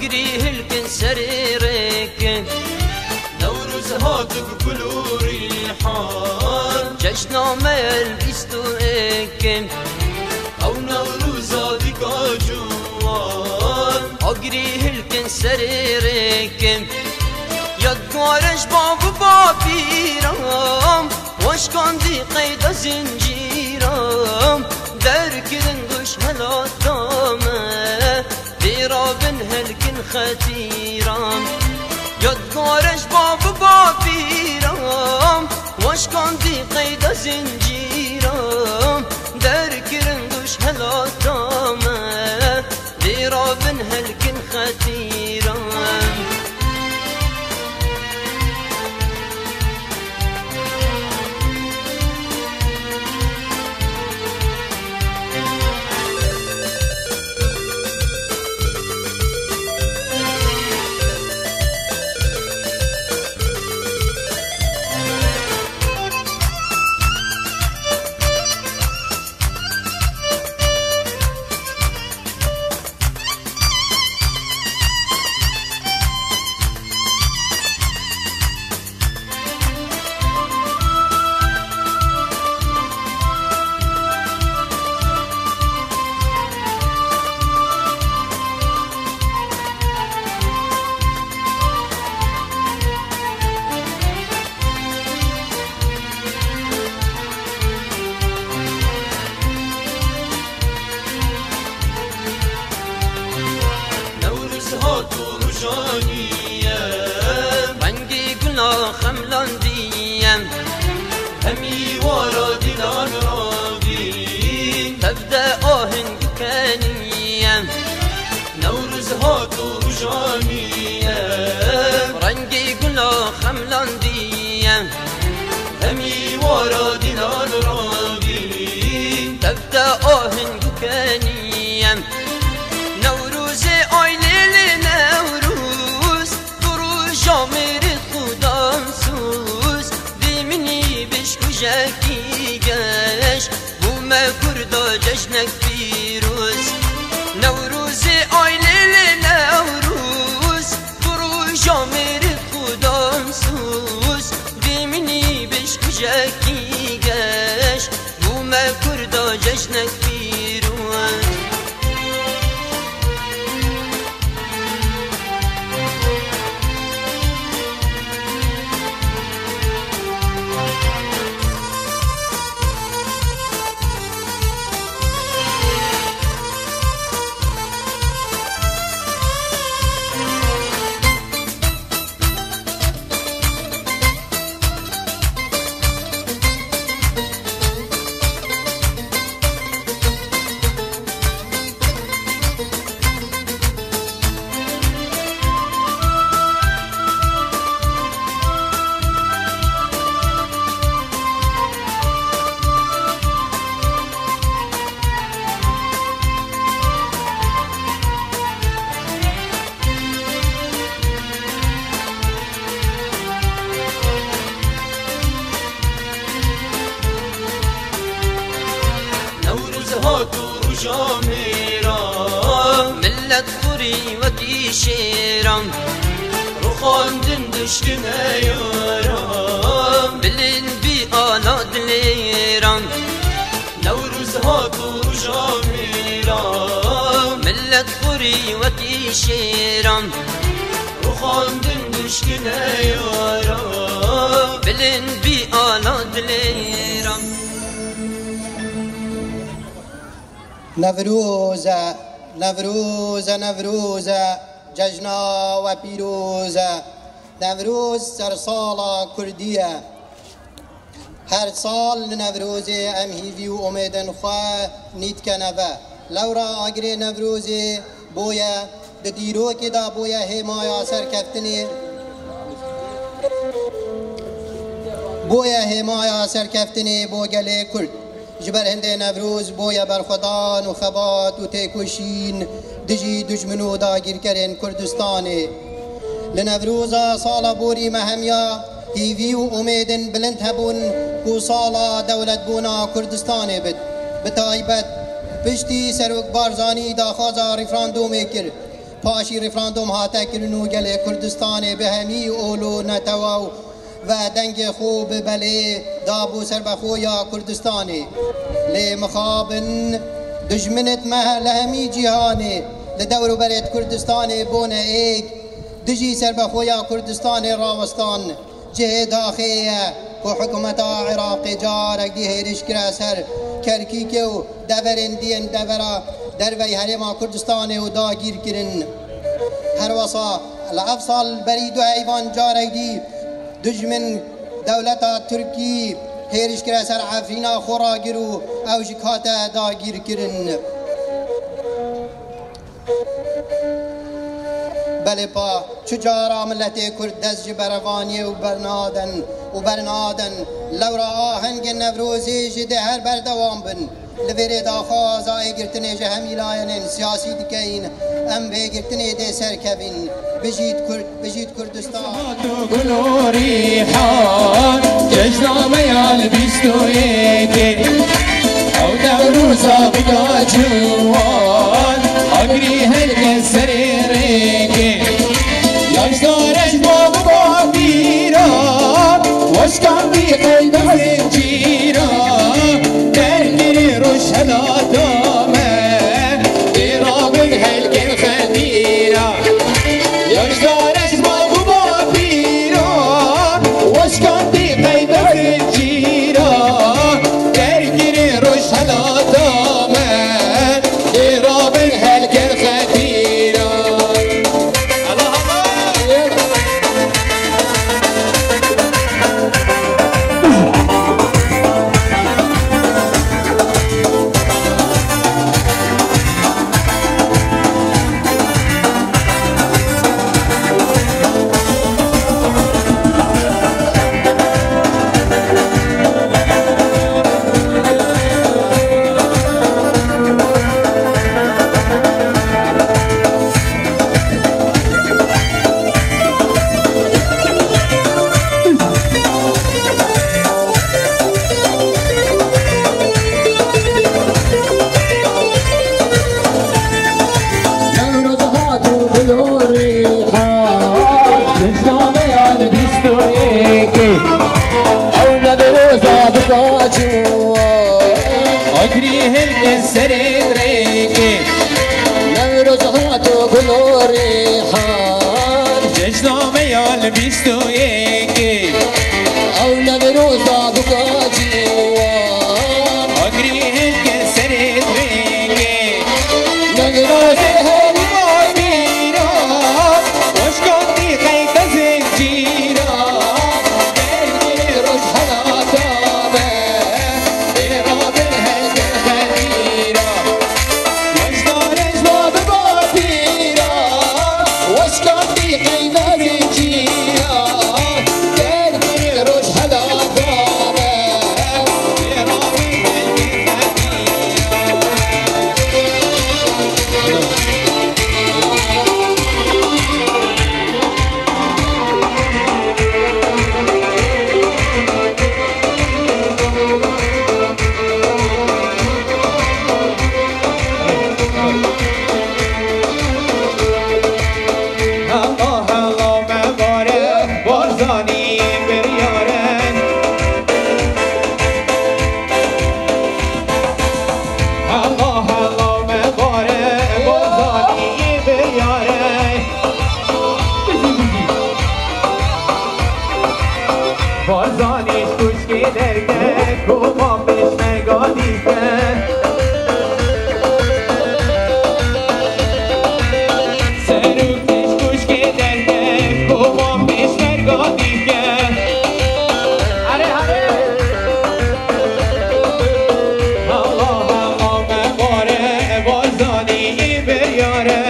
أجري هلكن سريرك نوروز هاتب كلور الحان جشنا ما يلبستو إك او نوروز هاتك جوان أجري هلكن سريرك يدقارش باب بابيرام واش كان دي قيد زنجيرام دركن دوش هلا دامه بيرابن هلكن ختيرام يدقارش باب بابيرام واش كان دي قيد زنجيرام دركن دوش هلا دامه بيرابن هلكن ختيرام رنگی گلا خملان دیم همی وارا دلان راگی تبدأ آهنگ کنیم نوروز هاتو جانیم رنگی گلا خملان دیم همی وارا دلان راگی تبدأ آهنگ کنیم نوروز آیلیل نوروز درو جامر خودم سوز دیمنی بش کجکی گش بوم کردا جشنک پیروز نوروز آیلیل نوروز درو جامر خودم سوز دیمنی بش کجکی گش بوم کردا جشنک پیروز هاتو جامیران ملت خوری وکی شیران رو خواندن دشتن ایاران بلین بی آلا دلیران نوروز هاتو جامیران ملت خوری وکی شیران رو خواندن دشتن ایاران بلین بی آلا دلیران نوروز نوروز نوروز جشنا و پیروز نوروز سرسال کردیه هر سال نوروز ام هیوی و امیدن خواه نیت کنه لورا آگری نوروز بویا دیرو که دا بویا همایا سرکفتنی بویا همایا سرکفتنی بوگل کرد جبر هنده نوروز بویا برخدان و خبات و تکوشین دجی دجمنو داگیر کرن کردستانه لنوروزا سالا بوری مهمیا هیوی و امیدن بلند هبون کو سالا دولت بونا کردستانه بد بتایبت پشتی سروک بارزانی دا خوازا ریفراندوم کر پاشی رفراندوم هاته کرنو گل کردستان به همی اولو نتواو و دنگ خوب بله دابو سر بخویا کردستانی لی مخابن دجمنت مه لهمی جهانی لدور برد کردستان بونه ایک دجی سر بخویا کردستان راوستان جه داخیه و حکومت عراق جارک دی هیرش کرا سر کرکی که و دورن دین دورا در وی هرما کردستان و داگیر کرن هر وصا الافصال برید و ایوان جارک دی دجمن دولتا ترکی هیرش کرا سر عفرینا خورا گرو او جکاتا داگیر کرن بله پا چجارا ملت کرد دست جبروانی و برنادن لورا آهنگ نوروزی جده هر بردوام بن لویر داخواز آئی گرتنی جه همیلاین سیاسی دکین ام به گرتنی ده سرکبین بجید کردستان گلو ریحان جشنامه بیستو یکی او دوروزا بگا جوان اگری هلک سری ریکی یاش دارش با بیران وشکم بی قیده زنجیران درگیری روش هلاتامه ایرابن هلک الخدیران یاش دارش با بیران وشکم بی قیده زنجیران درگیری روش هلاتامه ایرابن هلک الخدیران اگری هل سری درکی نوروز هاتو گلو ریحان جشنامه یال بیستو یکی او نوروز بگا جوان اگری هل سری درکی نوروز هل بیران وشکن دی قیقه زنجیران درگی روش حلاتامه ایرابن هلک الخدیران یاش دارش با بیران وشکن دی قیقه زنجیران درگی روش حلاتامه ایرابن هلک بازانیش کشکی درگه کومام بیش نگادیگه سروکش کشکی درگه کومام بیش نگادیگه الله مباره بازانی بریاره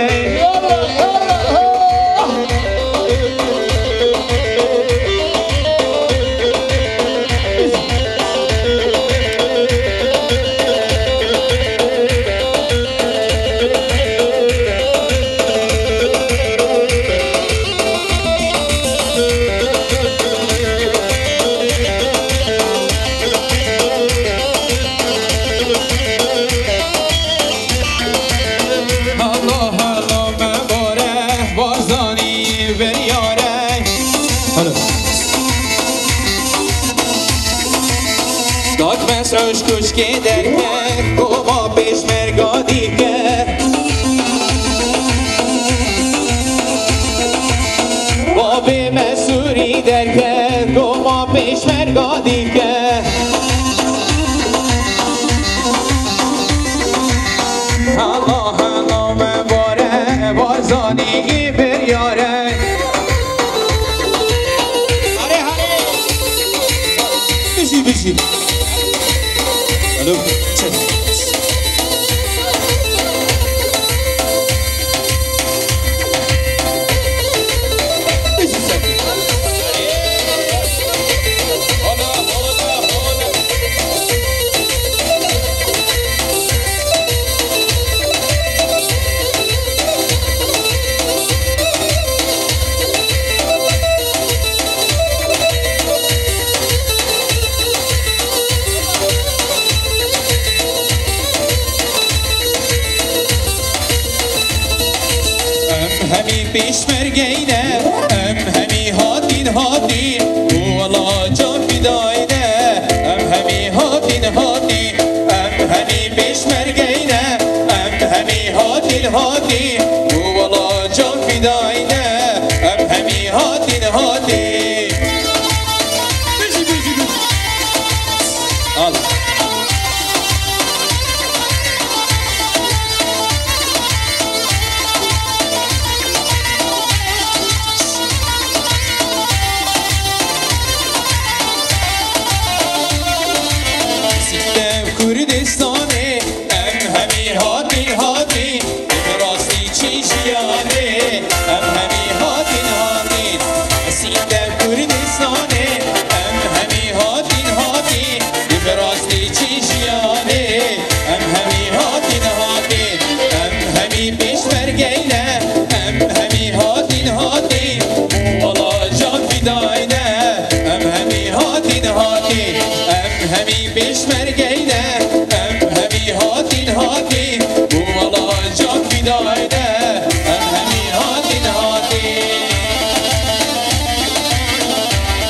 سوش کش که درکه گوما پیشمرگا دیگه باب مسوری درکه گوما پیشمرگا دیگه الله الله مباره بازانی بریاره هره هره بشی بشی الو چه همی پیشمرگینه همی هاتین هاتین والا جان فداینه همی هاتین هاتین همی پیشمرگینه همی هاتین هاتین والا جان فداینه همی هاتین هاتین بشی بشی بشی الله کردستانه همی هاتین هاتین راستی چیشیانه همی هاتین هاتین سیدم کردستانه همی هاتین هاتین راستی چیشیانه همی هاتین هاتین همی پیشمرگینه همی هاتین هاتین والا جان فداینه همی هاتین هاتین همی پیشمرگینه همی هاتین هاتین والا جان فداینه همی هاتین هاتین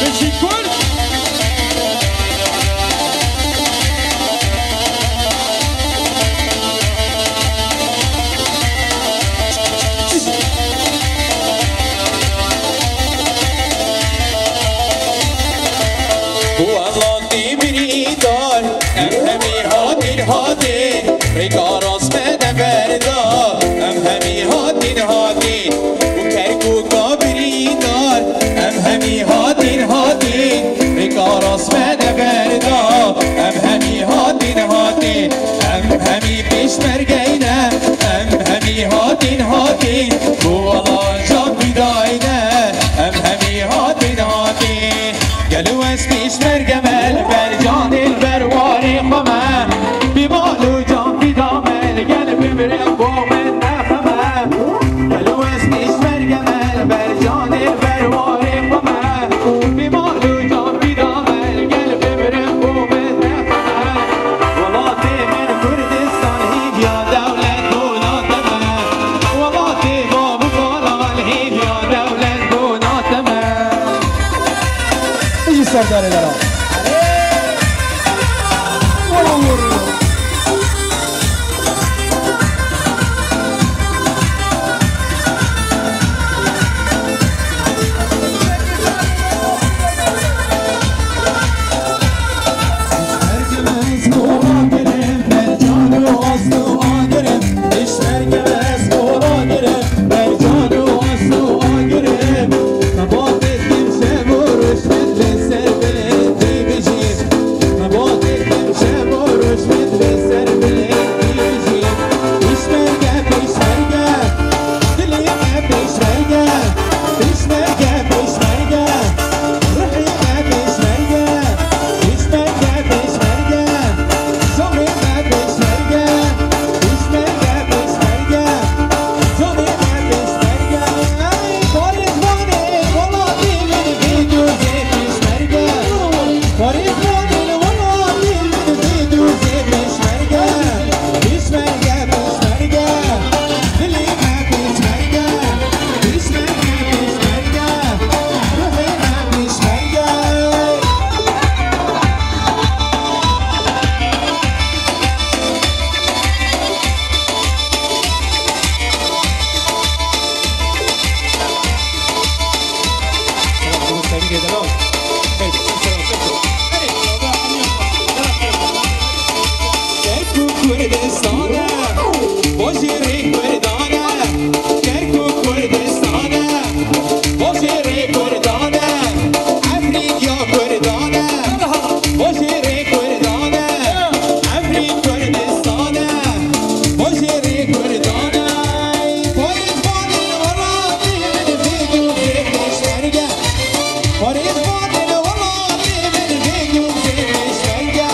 بشید کن والله دیبری دار همی هاتین هاتین ریکاراس من بردا همی هاتین هاتین و کرکو کابری دار همی هاتین هاتین ریکاراس من بردا همی هاتین هاتین همی پیشمرگینه همی هاتین هاتین والا جان فداینه همی هاتین هاتین گلو از پیشمرگمل بر جان البرواری خمه بیمالو جان فدامل گل ببرم با من نفهمم گلو از پیشمرگمل بر جان البرواری خمه بیمالو جان فدامل گل ببرم با من نفهمم ولاتی من کردستان هیچ یا دولت دوناتمه ولاتی باب بالال هیچ یا دولت دوناتمه ایجی سرداره دارم Sabah ettim sevur, üstünde sevdim دیگه دلال کرکو کردستانه بازیری کردانه کرکو کردستانه بازیری کردانه افریقیا کردانه بازیری کردانه افریق کردستانه بازیری کردانه پاییز بانه ورادی من فیدیو فیدیش مرگه پاییز بانه ورادی من فیدیو فیدیش مرگه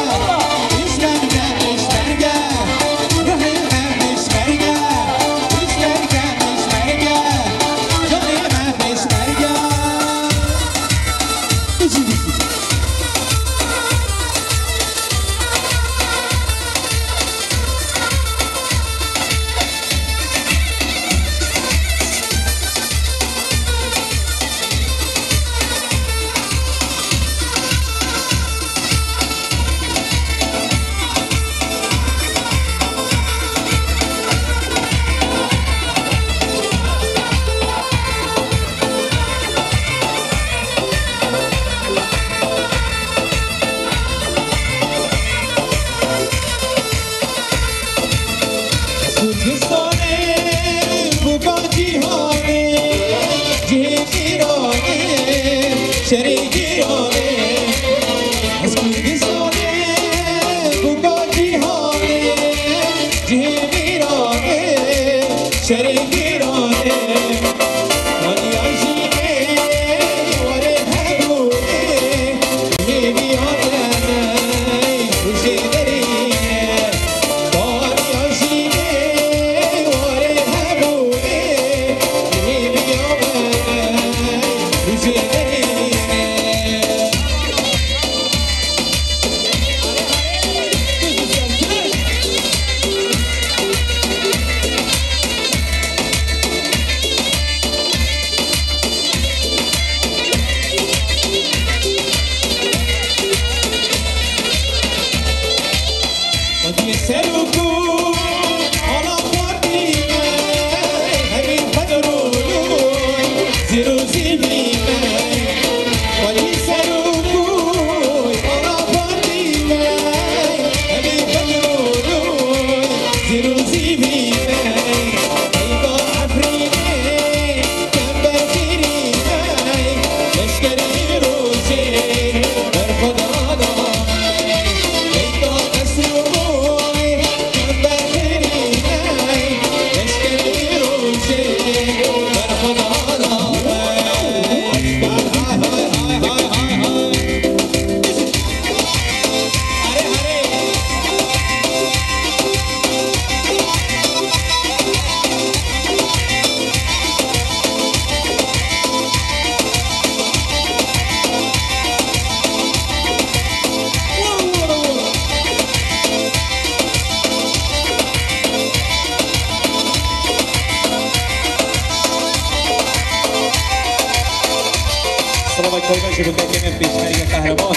سلام کلمه شبکه من پیشمری قهرمان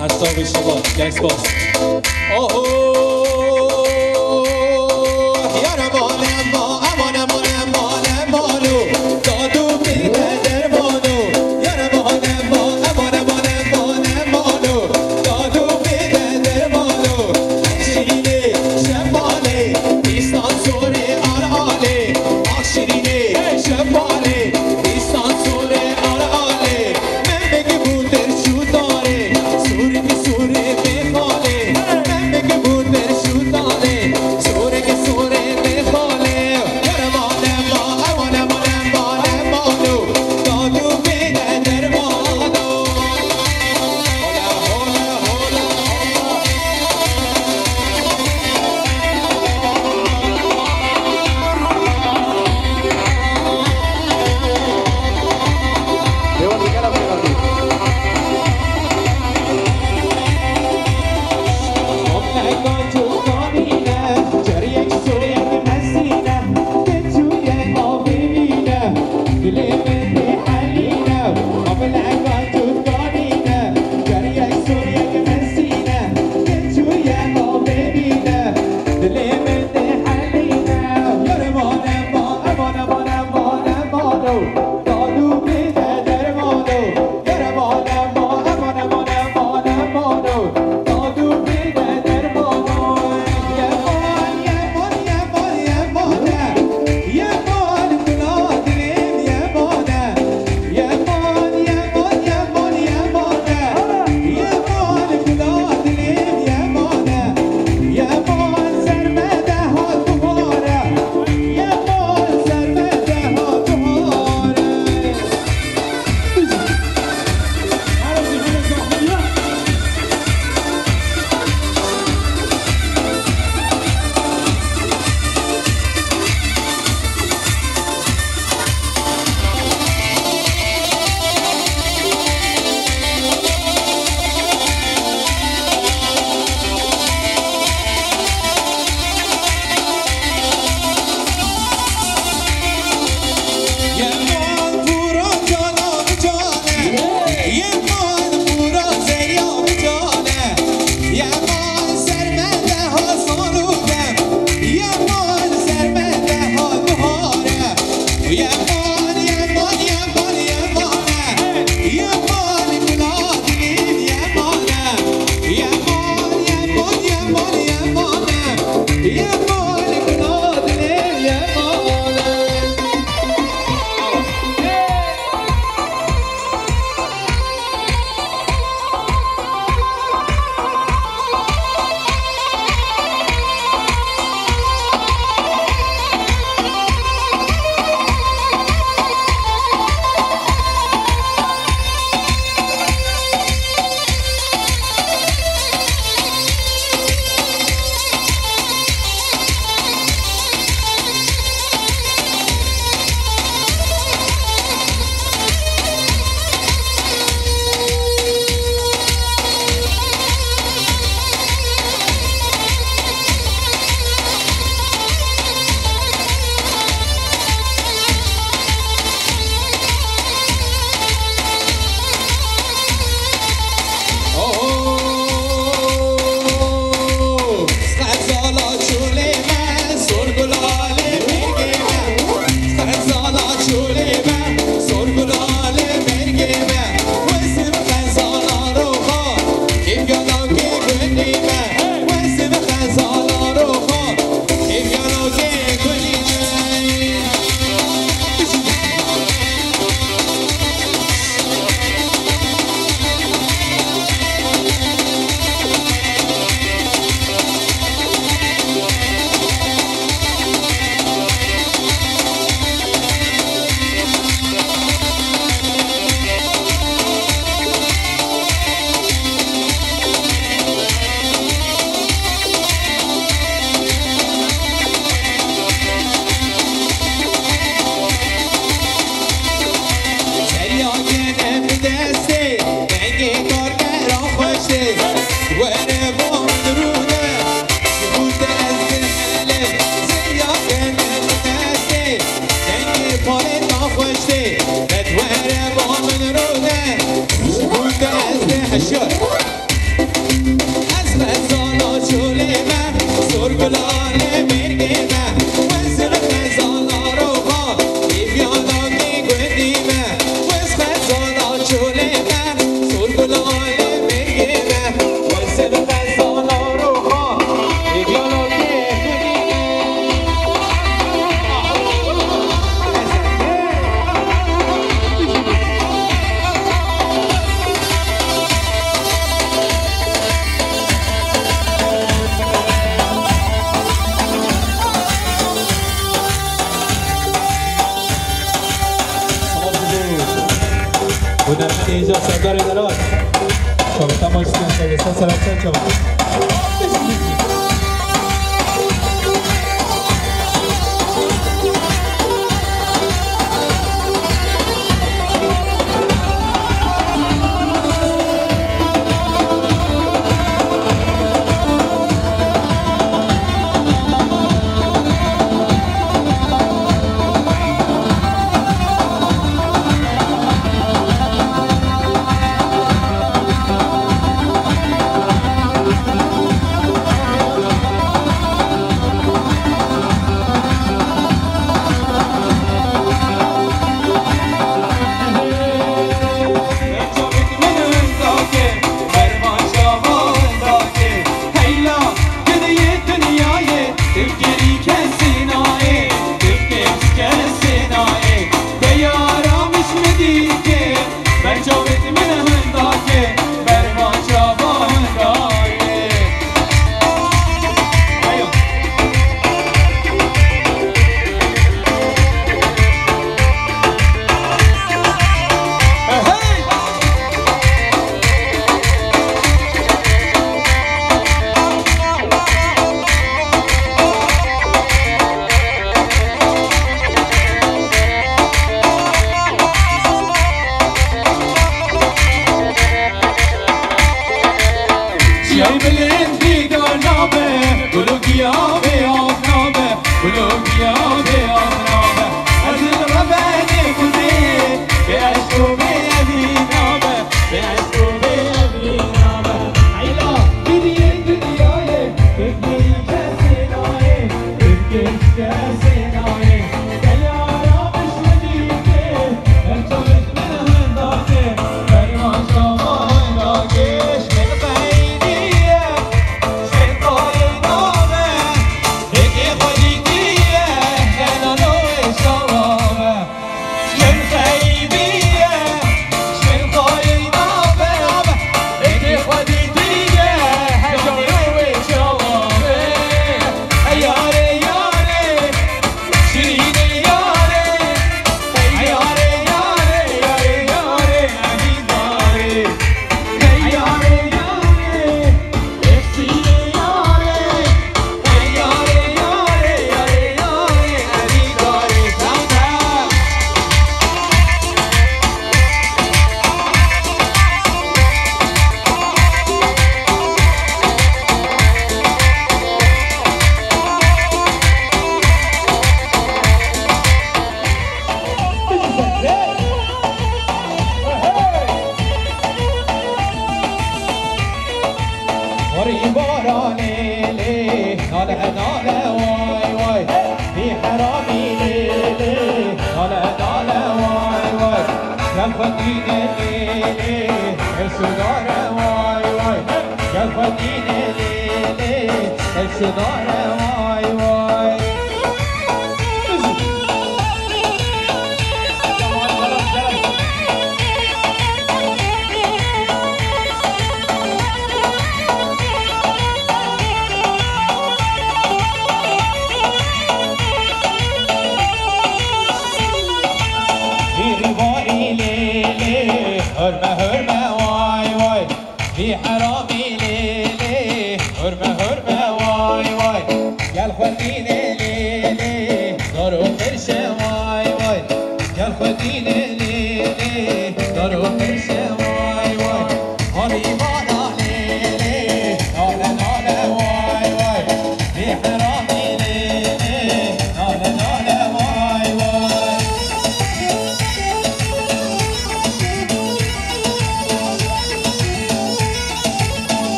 حساب شما گکس باز اوه یارمان اما امانمان امانو دادو میده درمانو یارمان اما امانو دادو میده درمانو شیرینه شماله بیستان سوره آراله شیرینه شماله بیستان سوره آراله من بگی بودر شو داره سوره بی سوره بخاله من بگی بودر هنرمند اینجا سردار دلال شابه تماش کن سردسته سرکتر چابه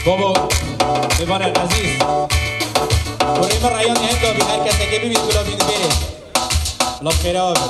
بابا ببان العزیز برای من رایان هنگا بی هر کسی که ببید بلا بید بره الله بخیره آقا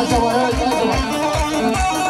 Acaba, evet, acaba.